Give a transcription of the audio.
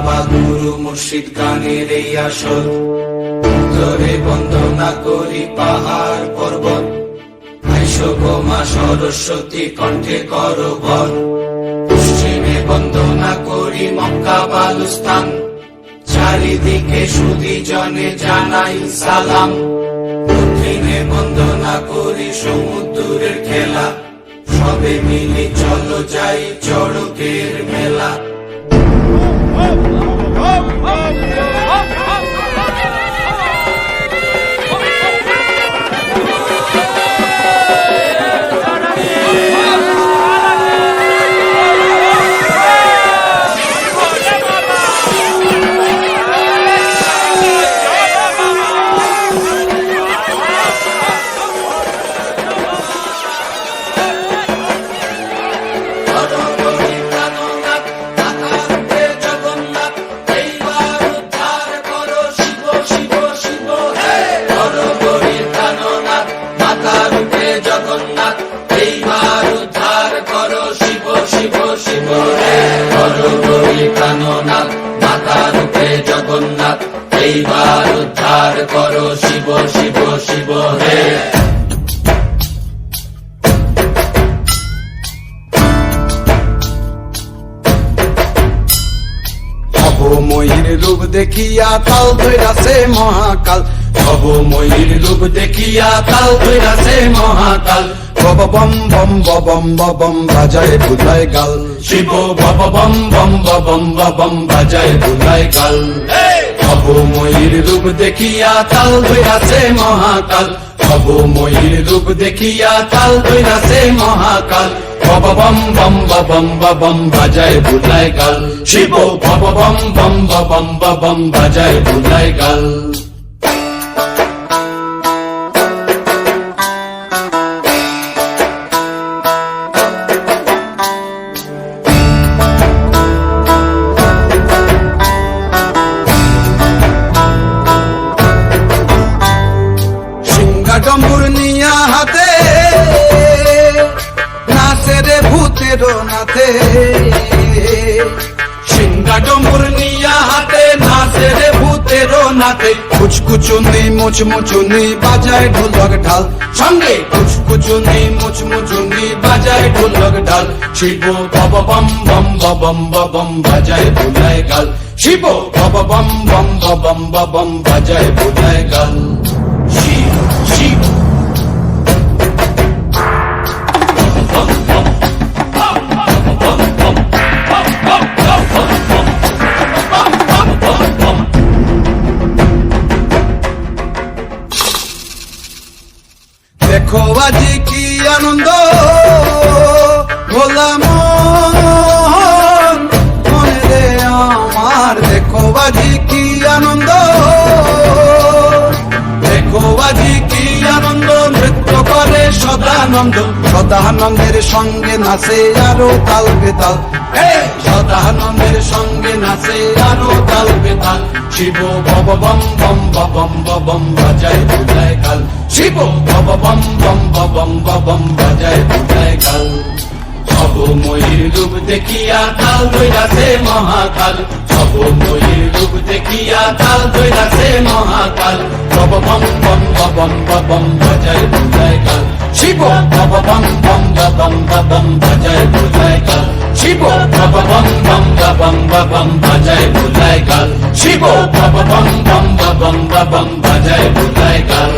বাবা গুরু মুর্শিদ গানের এই আসর, ধরে বন্দনা করি পাহাড় পর্বত। আইসো গো মা সরস্বতী কণ্ঠে করো ভর, পশ্চিমে বন্দনা করি মক্কা বালুস্তান, চারিদিকে সুধী জনে জানাই সালাম। দক্ষিণে বন্দনা করি সমুদ্রের খেলা, সবে মিলে চলো যাই চড়কের মেলা। জগন্নাথ এইবার উদ্ধার করো শিব শিব শিব হে। ভবময়ীর রূপ দেখিয়া কাল ধৈরাছে মহাকাল, ভবময়ীর রূপ দেখিয়া কাল ধৈরাছে মহাকাল। বব বম বম বম বম বাজায় বুলায় গাল, শিব বব বম বম বম বম বাজায় বুলায় গাল। ভবময়ীর রূপ দেখিয়া কাল ধৈরাছে মহাকাল, ভবময়ীর রূপ দেখিয়া কাল ধৈরাছে মহাকাল। বব বম বম বম বাজায় বুলায় গাল, শিব বব বম বম বম বাজায় বুলায় গাল। ডম্বুর নিয়া হাতে নাচে রে ভূতের নাথে, সিংহা ডম্বুর নিয়া হাতে নাচে রে ভূতের নাথে। কুচকুচুনি মুচমুচুনি বাজায় ঢোলক ঢাল, সঙ্গে কুচকুচুনি মুচমুচুনি বাজায় ঢোলক ঢাল। শিব বব বম বম বম বাজায় বুলায় গাল, শিব বব বম বম বম বাজায় বুলায় গাল। শিব শিব দেখো আজি কি আনন্দ ভোলা মনে রে আমার, দেখো আজি কি আনন্দ, দেখো আজি কি আনন্দ, নৃত্য করে সদানন্দ, সদানন্দের সঙ্গে নাচে আরো তাল বেতাল, সদানন্দের সঙ্গে নাচে আরো তাল বেতাল। শিব বব বম বম বাজায় বুলায় গাল, শিব বব বম বম বাজায় বুলায় গাল। ভবময়ীর রূপ দেখিয়া কাল ধৈরাছে মহাকাল, ভবময়ীর রূপ দেখিয়া কাল ধৈরাছে মহাকাল। বব বম বম বাজায় বুলায় গাল, শিব বব বম বম বাজায় বুলায় গাল, শিব বব বম বম বাজায় বুলায় গাল, শিব বব বম বম বাজায় বুলায় গাল।